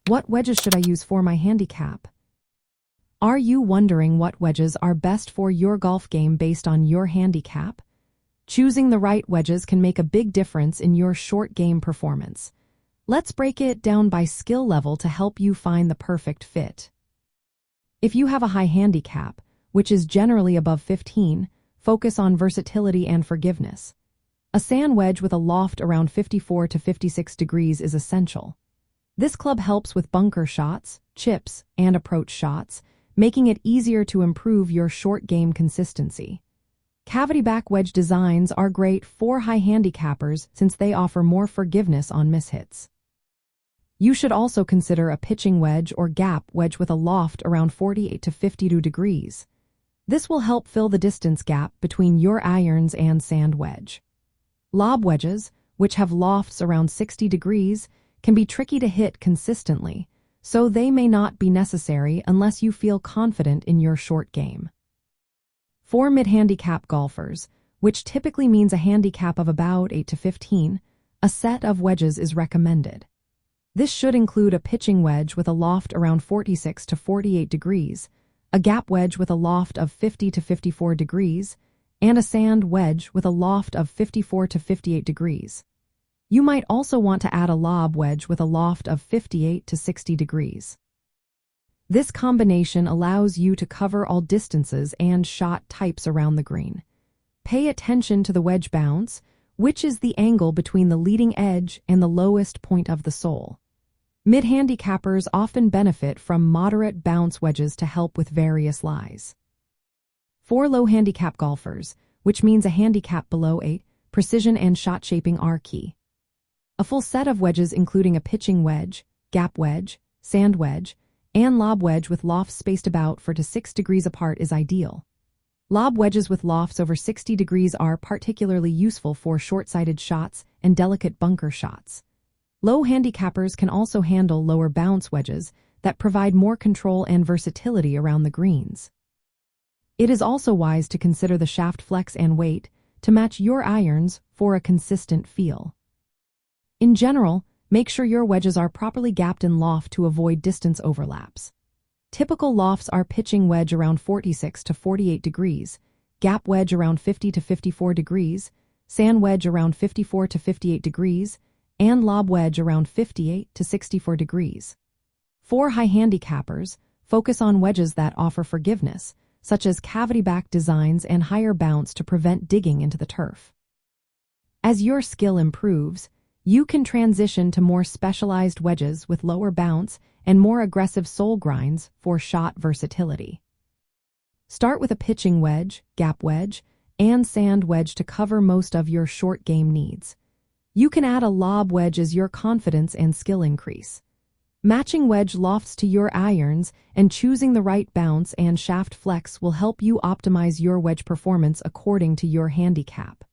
What wedges should I use for my handicap? Are you wondering what wedges are best for your golf game based on your handicap? Choosing the right wedges can make a big difference in your short game performance. Let's break it down by skill level to help you find the perfect fit. If you have a high handicap, which is generally above 15, focus on versatility and forgiveness. A sand wedge with a loft around 54 to 56 degrees is essential. This club helps with bunker shots, chips, and approach shots, making it easier to improve your short game consistency. Cavity back wedge designs are great for high handicappers since they offer more forgiveness on mishits. You should also consider a pitching wedge or gap wedge with a loft around 48 to 52 degrees. This will help fill the distance gap between your irons and sand wedge. Lob wedges, which have lofts around 60 degrees, can be tricky to hit consistently, so they may not be necessary unless you feel confident in your short game. For mid-handicap golfers, which typically means a handicap of about 8 to 15, a set of wedges is recommended. This should include a pitching wedge with a loft around 46 to 48 degrees, a gap wedge with a loft of 50 to 54 degrees, and a sand wedge with a loft of 54 to 58 degrees. You might also want to add a lob wedge with a loft of 58 to 60 degrees. This combination allows you to cover all distances and shot types around the green. Pay attention to the wedge bounce, which is the angle between the leading edge and the lowest point of the sole. Mid-handicappers often benefit from moderate bounce wedges to help with various lies. For low-handicap golfers, which means a handicap below 8, precision and shot shaping are key. A full set of wedges including a pitching wedge, gap wedge, sand wedge, and lob wedge with lofts spaced about 4 to 6 degrees apart is ideal. Lob wedges with lofts over 60 degrees are particularly useful for short-sighted shots and delicate bunker shots. Low handicappers can also handle lower bounce wedges that provide more control and versatility around the greens. It is also wise to consider the shaft flex and weight to match your irons for a consistent feel. In general, make sure your wedges are properly gapped in loft to avoid distance overlaps. Typical lofts are pitching wedge around 46 to 48 degrees, gap wedge around 50 to 54 degrees, sand wedge around 54 to 58 degrees, and lob wedge around 58 to 64 degrees. For high handicappers, focus on wedges that offer forgiveness, such as cavity back designs and higher bounce to prevent digging into the turf. As your skill improves, you can transition to more specialized wedges with lower bounce and more aggressive sole grinds for shot versatility. Start with a pitching wedge, gap wedge, and sand wedge to cover most of your short game needs. You can add a lob wedge as your confidence and skill increase. Matching wedge lofts to your irons and choosing the right bounce and shaft flex will help you optimize your wedge performance according to your handicap.